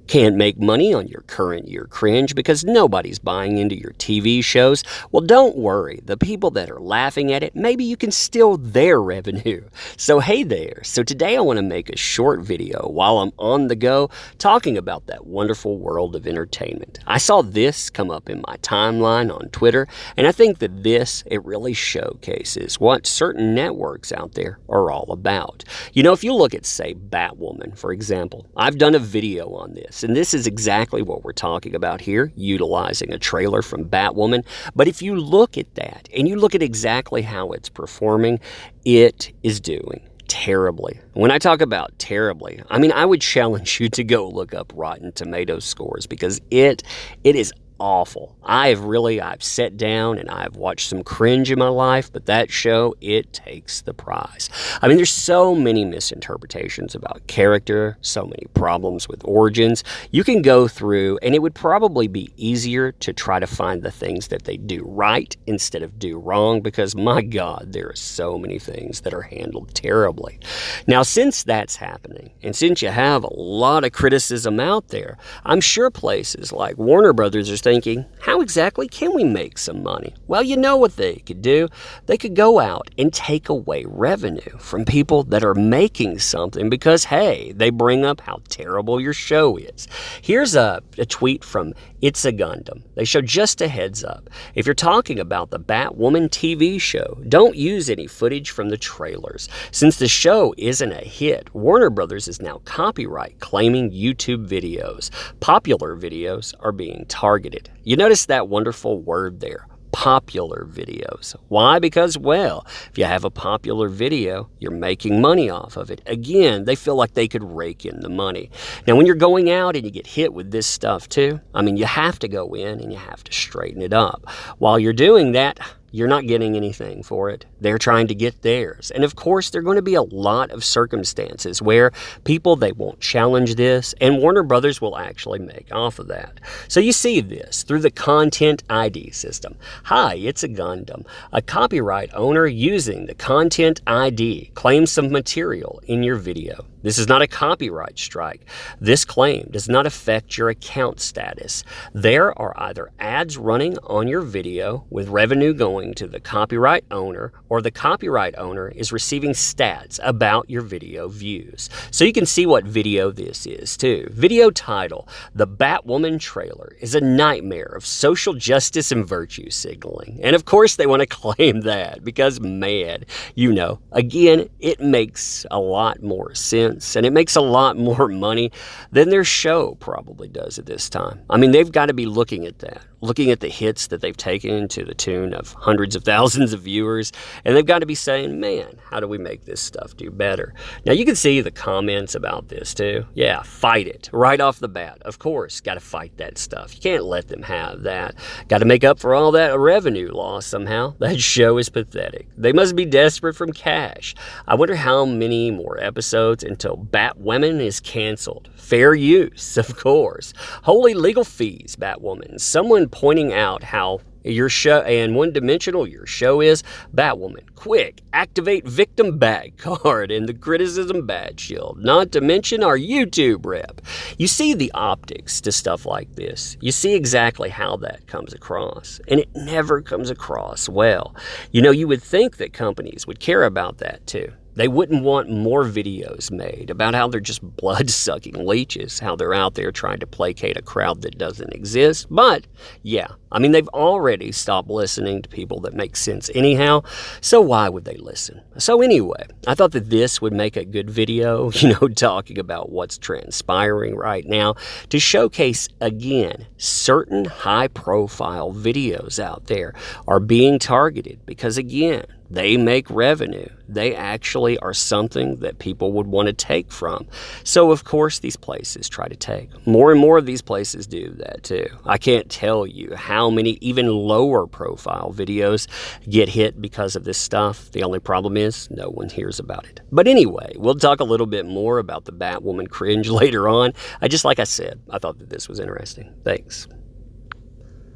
Can't make money on your current year cringe because nobody's buying into your TV shows? Well, don't worry. The people that are laughing at it, maybe you can steal their revenue. So hey there. So today I want to make a short video while I'm on the go talking about that wonderful world of entertainment. I saw this come up in my timeline on Twitter, and I think that it really showcases what certain networks out there are all about. You know, if you look at, say, Batwoman, for example, I've done a video on this, and this is exactly what we're talking about here, utilizing a trailer from Batwoman. But if you look at that, and you look at exactly how it's performing, it is doing terribly. When I talk about terribly, I mean, I would challenge you to go look up Rotten Tomatoes scores because it is awful. I've sat down and I've watched some cringe in my life, but that show, it takes the prize. I mean, there's so many misinterpretations about character, so many problems with origins. You can go through, and it would probably be easier to try to find the things that they do right instead of do wrong, because my God, there are so many things that are handled terribly. Now, since that's happening, and since you have a lot of criticism out there, I'm sure places like Warner Brothers are thinking, how exactly can we make some money? Well, you know what they could do? They could go out and take away revenue from people that are making something because, hey, they bring up how terrible your show is. Here's a tweet from It's a Gundam. They show just a heads up. If you're talking about the Batwoman TV show, don't use any footage from the trailers. Since the show isn't a hit, Warner Brothers is now copyright claiming YouTube videos. Popular videos are being targeted. You notice that wonderful word there, popular videos. Why? Because, well, if you have a popular video, you're making money off of it. Again, they feel like they could rake in the money. Now, when you're going out and you get hit with this stuff too, I mean, you have to go in and you have to straighten it up. While you're doing that, you're not getting anything for it. They're trying to get theirs. And of course, there are going to be a lot of circumstances where people, they won't challenge this, and Warner Brothers will actually make off of that. So you see this through the Content ID system. Hi, it's a Gundam. A copyright owner using the Content ID claims some material in your video. This is not a copyright strike. This claim does not affect your account status. There are either ads running on your video with revenue going to the copyright owner, or the copyright owner is receiving stats about your video views. So you can see what video this is too. Video title, The Batwoman Trailer is a nightmare of social justice and virtue signaling. And of course they want to claim that because, man, you know, again, it makes a lot more sense. And it makes a lot more money than their show probably does at this time. I mean, they've got to be looking at that, looking at the hits that they've taken to the tune of hundreds of thousands of viewers, and they've got to be saying, man, how do we make this stuff do better? Now, you can see the comments about this too. Yeah, fight it right off the bat. Of course, got to fight that stuff. You can't let them have that. Got to make up for all that revenue loss somehow. That show is pathetic. They must be desperate from cash. I wonder how many more episodes until Batwoman is canceled. Fair use, of course. Holy legal fees, Batwoman. Someone pointing out how your show and one-dimensional your show is. Batwoman, quick, activate victim bag card and the criticism badge shield, not to mention our YouTube rep. You see the optics to stuff like this. You see exactly how that comes across, and it never comes across well. You know, you would think that companies would care about that too. They wouldn't want more videos made about how they're just blood-sucking leeches, how they're out there trying to placate a crowd that doesn't exist. But, yeah, I mean, they've already stopped listening to people that make sense anyhow, so why would they listen? So anyway, I thought that this would make a good video, you know, talking about what's transpiring right now to showcase, again, certain high-profile videos out there are being targeted because, again, they make revenue. They actually are something that people would want to take from. So, of course, these places try to take. More and more of these places do that, too. I can't tell you how many even lower profile videos get hit because of this stuff. The only problem is no one hears about it. But anyway, we'll talk a little bit more about the Batwoman cringe later on. Like I said, I thought that this was interesting. Thanks.